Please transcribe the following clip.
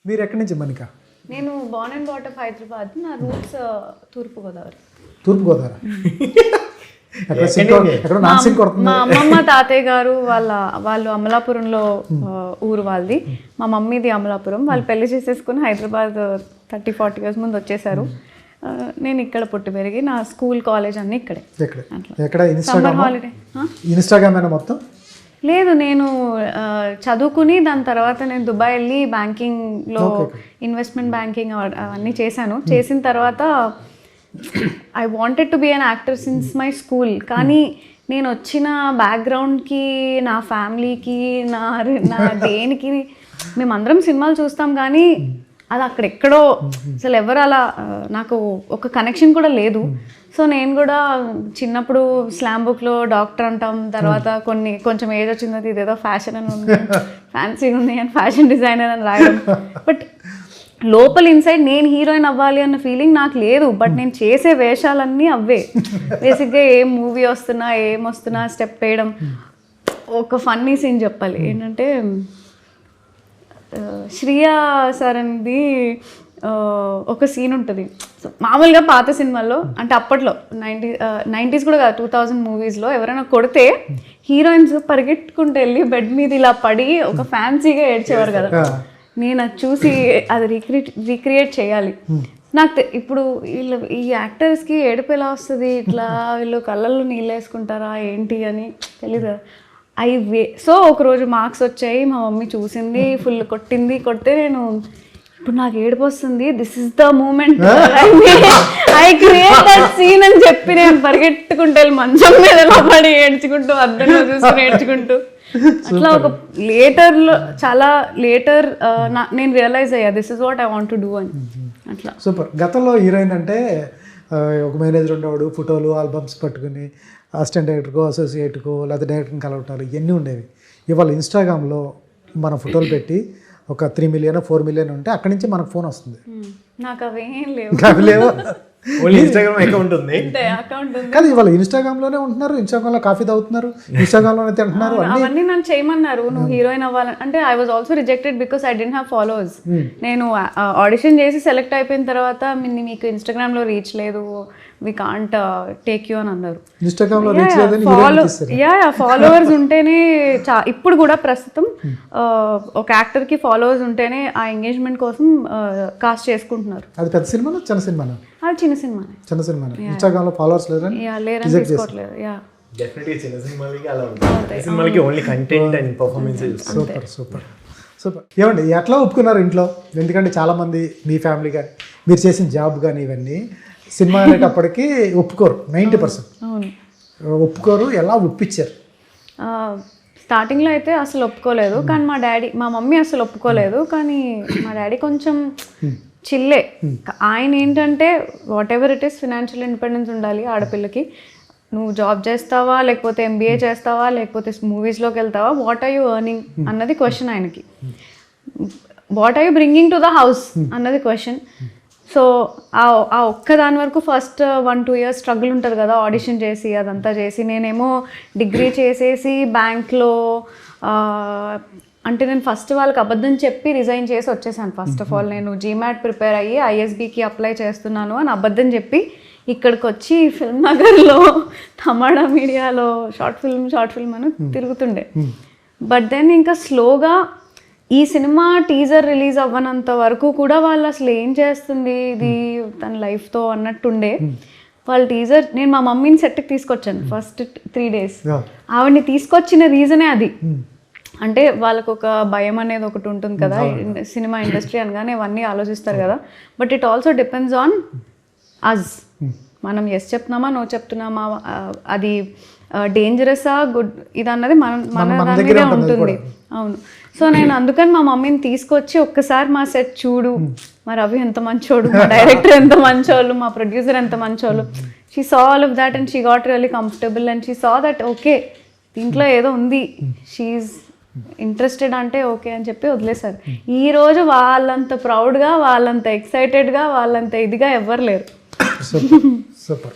మీరు ఎక్కడి నుంచి మనిక? నేను born and brought up Hyderabad. నా రూట్స్ తూర్పుగోదావరి. తూర్పుగోదావరి. మా అమ్మమ్మ తాతయ్య గారు వాళ్ళు అమలాపురంలో ఊరు వాళ్ళది. మా మమ్మీది అమలాపురం. వాళ్ళు పెళ్లి చేసేసుకుని హైదరాబాద్ 30-40 years ముందు వచ్చేసారు. నేను ఇక్కడ పుట్టి పెరిగి నా స్కూల్ కాలేజ్ అన్నీ ఇక్కడే. సమ్మర్ హాలిడే ఇన్స్టాగ్రామ్ మొత్తం లేదు, నేను చదువుకుని దాని తర్వాత నేను దుబాయ్ వెళ్ళి బ్యాంకింగ్లో ఇన్వెస్ట్మెంట్ బ్యాంకింగ్ అవన్నీ చేశాను. చేసిన తర్వాత I wanted to be an actor since my school. కానీ నేను వచ్చిన బ్యాక్గ్రౌండ్కి, నా ఫ్యామిలీకి, నా దేనికి, మేమందరం సినిమాలు చూస్తాం కానీ అది అక్కడెక్కడో అసలు ఎవరు అలా నాకు ఒక కనెక్షన్ కూడా లేదు. సో నేను కూడా చిన్నప్పుడు స్లామ్ బుక్లో డాక్టర్ అంటాం, తర్వాత కొంచెం ఏజ్ వచ్చింది ఇదేదో ఫ్యాషన్ అని ఉంది, ఫ్యాన్సీగా ఉంది అని ఫ్యాషన్ డిజైనర్ అని రాయడం. బట్ లోపల ఇన్సైడ్ నేను హీరోయిన్ అవ్వాలి అన్న ఫీలింగ్ నాకు లేదు. బట్ నేను చేసే వేషాలన్నీ అవే. బేసిక్గా ఏం మూవీ వస్తున్నా ఏం వస్తున్నా స్టెప్ వేయడం. ఒక ఫన్నీ సీన్ చెప్పాలి ఏంటంటే, శ్రియా సార్ అనేది ఒక సీన్ ఉంటుంది మామూలుగా పాత సినిమాల్లో, అంటే అప్పట్లో 90s కూడా కాదు, 2000 మూవీస్లో ఎవరైనా కొడితే హీరోయిన్స్ పరిగెట్టుకుంటూ వెళ్ళి బెడ్ మీద ఇలా పడి ఒక ఫ్యాన్సీగా ఏడ్చేవారు కదా. నేను అది చూసి అది రీక్రియేట్ చేయాలి. నాకు ఇప్పుడు ఈ యాక్టర్స్కి ఏడుపు ఎలా వస్తుంది, ఇట్లా వీళ్ళు కళ్ళల్లో నీళ్ళు వేసుకుంటారా ఏంటి అని తెలీదు. సో ఒకరోజు మార్క్స్ వచ్చాయి, మా మమ్మీ చూసింది, ఫుల్ కొడితే నేను ఇప్పుడు నాకు ఏడుపు వస్తుంది, this is the moment I create that scene అని చెప్పి నేను పరిగెట్టుకుంటూ వెళ్ళి మంచం మీద పడి ఏడ్చుకుంటూ అద్దంలో చూసుకుని ఏడ్చుకుంటూ అట్లా ఒక లేటర్లో చాలా లేటర్ నేను రియలైజ్ అయ్యా this is what I want to do అని. అట్లా సూపర్. గతంలో హీరోయిన్ అంటే ఒక మేనేజర్ ఉండేవాడు, ఫోటోలు ఆల్బమ్స్ పట్టుకుని అసిస్టెంట్ డైరెక్టర్కో అసోసియేట్కో లేకపోతే డైరెక్టర్ని కలవటాలు ఇవన్నీ ఉండేవి. ఇవాళ ఇన్స్టాగ్రామ్లో మన ఫోటోలు పెట్టి ఒక 3 million 4 million ఉంటే అక్కడి నుంచి మనకు ఫోన్ వస్తుంది. నాకు అవేం లేవు. ఇన్స్టాగ్రామ్ అకౌంట్ ఉంది కానీ ఇవాళ ఇన్స్టాగ్రామ్లోనే ఉంటున్నారు, ఇన్స్టాగ్రామ్లో కాఫీ తాగుతున్నారు, ఇన్స్టాగ్రామ్లోనే తింటున్నారు. అవన్నీ నన్ను చేయమన్నారు నువ్వు హీరోయిన్ అవ్వాలని. అంటే I was also rejected because I didn't have followers. నేను ఆడిషన్ చేసి సెలెక్ట్ అయిపోయిన తర్వాత మీకు ఇన్స్టాగ్రామ్లో రీచ్ లేదు, వి కాంట్ టేక్ యూ అని అన్నారు. ఫాలోవర్స్ ఉంటేనే ఇప్పుడు కూడా ప్రస్తుతం ఒక యాక్టర్కి ఫాలోవర్స్ ఉంటేనే ఆ ఎంగేజ్మెంట్ కోసం కాస్ట్ చేసుకుంటున్నారు. అది పెద్ద సినిమా చిన్న సినిమా? అది చిన్న సినిమా. ఇన్స్టాగ్రామ్ లో ఫాలోవర్స్ లేరని తీసుకోవట్లేదు. డెఫినెట్లీ చిన్న సినిమాలకి అలా ఉంటుంది. సినిమాలకి only content and performance. Super. ఏమండి ఎట్లా ఒప్పుకున్నారు ఇంట్లో? ఎందుకంటే చాలా మంది మీ ఫ్యామిలీ కానీ మీరు చేసిన జాబ్ కానీ ఇవన్నీ సినిమా అనేటప్పటికీ ఒప్పుకోరు. 90% ఒప్పుకోరు. ఎలా ఒప్పించారు? స్టార్టింగ్లో అయితే అసలు ఒప్పుకోలేదు. కానీ మా మమ్మీ అసలు ఒప్పుకోలేదు. కానీ మా డాడీ కొంచెం చిల్లే. ఆయన ఏంటంటే what ever it is financial independence ఉండాలి ఆడపిల్లకి. నువ్వు జాబ్ చేస్తావా, లేకపోతే MBA చేస్తావా, లేకపోతే మూవీస్లోకి వెళ్తావా, వాట్ ఆర్ యూ ఎర్నింగ్ అన్నది క్వశ్చన్ ఆయనకి. What are you bringing to the house అన్నది క్వశ్చన్. సో ఆ ఒక్క దాని వరకు ఫస్ట్ 1-2 years స్ట్రగుల్ ఉంటుంది కదా, ఆడిషన్ చేసి అదంతా చేసి. నేనేమో డిగ్రీ చేసేసి బ్యాంక్లో, అంటే నేను ఫస్ట్ వాళ్ళకి అబద్ధం చెప్పి రిజైన్ చేసి వచ్చేసాను. ఫస్ట్ ఆఫ్ ఆల్ నేను GMAT ప్రిపేర్ అయ్యి ISBకి అప్లై చేస్తున్నాను అని అబద్ధం చెప్పి ఇక్కడికి వచ్చి ఫిల్మ్ నగర్లో తమాడా మీడియాలో షార్ట్ ఫిల్మ్ అని తిరుగుతుండే. బట్ దెన్ ఇంకా స్లోగా ఈ సినిమా టీజర్ రిలీజ్ అవ్వనంత వరకు కూడా వాళ్ళు అసలు ఏం చేస్తుంది ఇది తన లైఫ్తో అన్నట్టుండే. వాళ్ళ టీజర్ నేను మా మమ్మీని సెట్కి తీసుకొచ్చాను ఫస్ట్ 3 days. ఆవిడని తీసుకొచ్చిన రీజనే అది. అంటే వాళ్ళకు ఒక భయం అనేది ఒకటి ఉంటుంది కదా, సినిమా ఇండస్ట్రీ అనగానే ఇవన్నీ ఆలోచిస్తారు కదా. But it also depends on us. మనం ఎస్ చెప్తున్నామా నో చెప్తున్నామా, అది డేంజరసా గుడ్ ఇది అన్నది మన దాని మీదే ఉంటుంది. అవును. సో నేను అందుకని మా మమ్మీని తీసుకొచ్చి ఒక్కసారి మా సెట్ చూడు, మా రవి ఎంత మంచోడు, మా డైరెక్టర్ ఎంత మంచోళ్ళు, మా ప్రొడ్యూసర్ ఎంత మంచోళ్ళు. She saw all of that and she got really comfortable and she saw that okay దీంట్లో ఏదో ఉంది, షీఈస్ ఇంట్రెస్టెడ్ అంటే ఓకే అని చెప్పి వదిలేశారు. ఈరోజు వాళ్ళంత ప్రౌడ్గా, వాళ్ళంత ఎక్సైటెడ్గా, వాళ్ళంత ఇదిగా ఎవ్వరు లేరు. సూపర్.